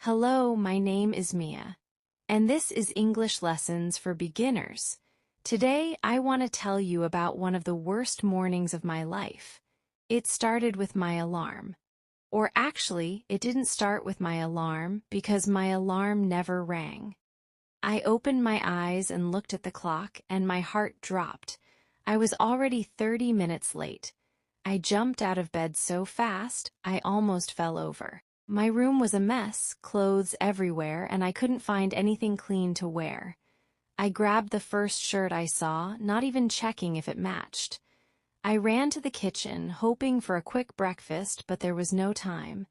Hello, my name is Mia, and this is English Lessons for Beginners. Today, I want to tell you about one of the worst mornings of my life. It started with my alarm. Or actually, it didn't start with my alarm because my alarm never rang. I opened my eyes and looked at the clock, and my heart dropped. I was already 30 minutes late. I jumped out of bed so fast, I almost fell over. My room was a mess, clothes everywhere, and I couldn't find anything clean to wear. I grabbed the first shirt I saw, not even checking if it matched. I ran to the kitchen, hoping for a quick breakfast, but there was no time.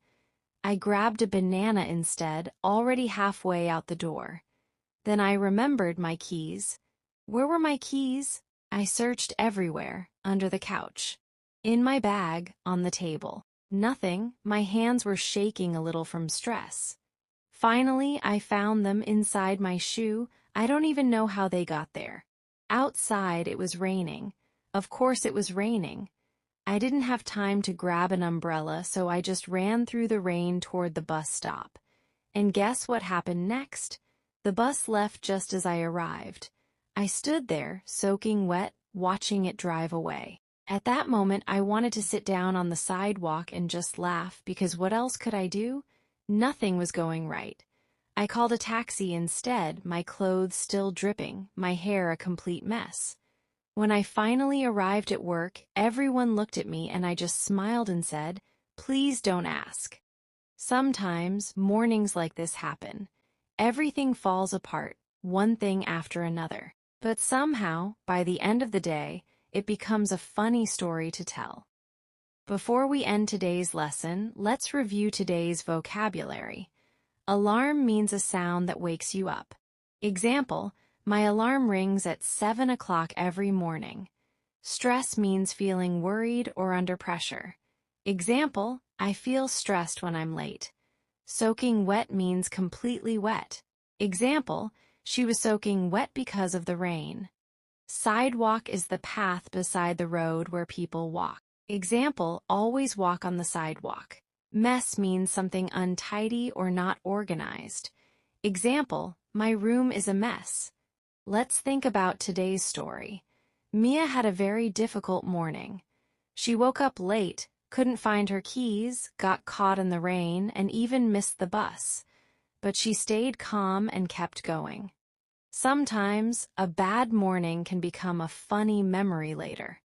I grabbed a banana instead, already halfway out the door. Then I remembered my keys. Where were my keys? I searched everywhere, under the couch, in my bag, on the table. Nothing. My hands were shaking a little from stress. Finally, I found them inside my shoe. I don't even know how they got there. Outside, it was raining. Of course it was raining. I didn't have time to grab an umbrella, so I just ran through the rain toward the bus stop. And guess what happened next? The bus left just as I arrived. I stood there, soaking wet, watching it drive away. At that moment, I wanted to sit down on the sidewalk and just laugh, because what else could I do? Nothing was going right. I called a taxi instead, my clothes still dripping, my hair a complete mess. When I finally arrived at work, everyone looked at me and I just smiled and said, "Please don't ask." Sometimes, mornings like this happen. Everything falls apart, one thing after another. But somehow, by the end of the day, it becomes a funny story to tell. Before we end today's lesson, let's review today's vocabulary. Alarm means a sound that wakes you up. Example, my alarm rings at 7 o'clock every morning. Stress means feeling worried or under pressure. Example, I feel stressed when I'm late. Soaking wet means completely wet. Example, she was soaking wet because of the rain. Sidewalk is the path beside the road where people walk. Example, always walk on the sidewalk. Mess means something untidy or not organized. Example, my room is a mess. Let's think about today's story. Mia had a very difficult morning. She woke up late, couldn't find her keys, got caught in the rain, and even missed the bus. But she stayed calm and kept going. Sometimes, a bad morning can become a funny memory later.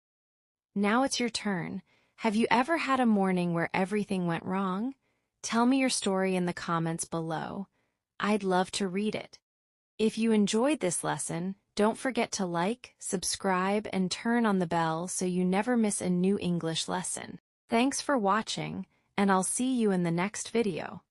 Now it's your turn. Have you ever had a morning where everything went wrong? Tell me your story in the comments below. I'd love to read it. If you enjoyed this lesson, don't forget to like, subscribe, and turn on the bell so you never miss a new English lesson. Thanks for watching, and I'll see you in the next video.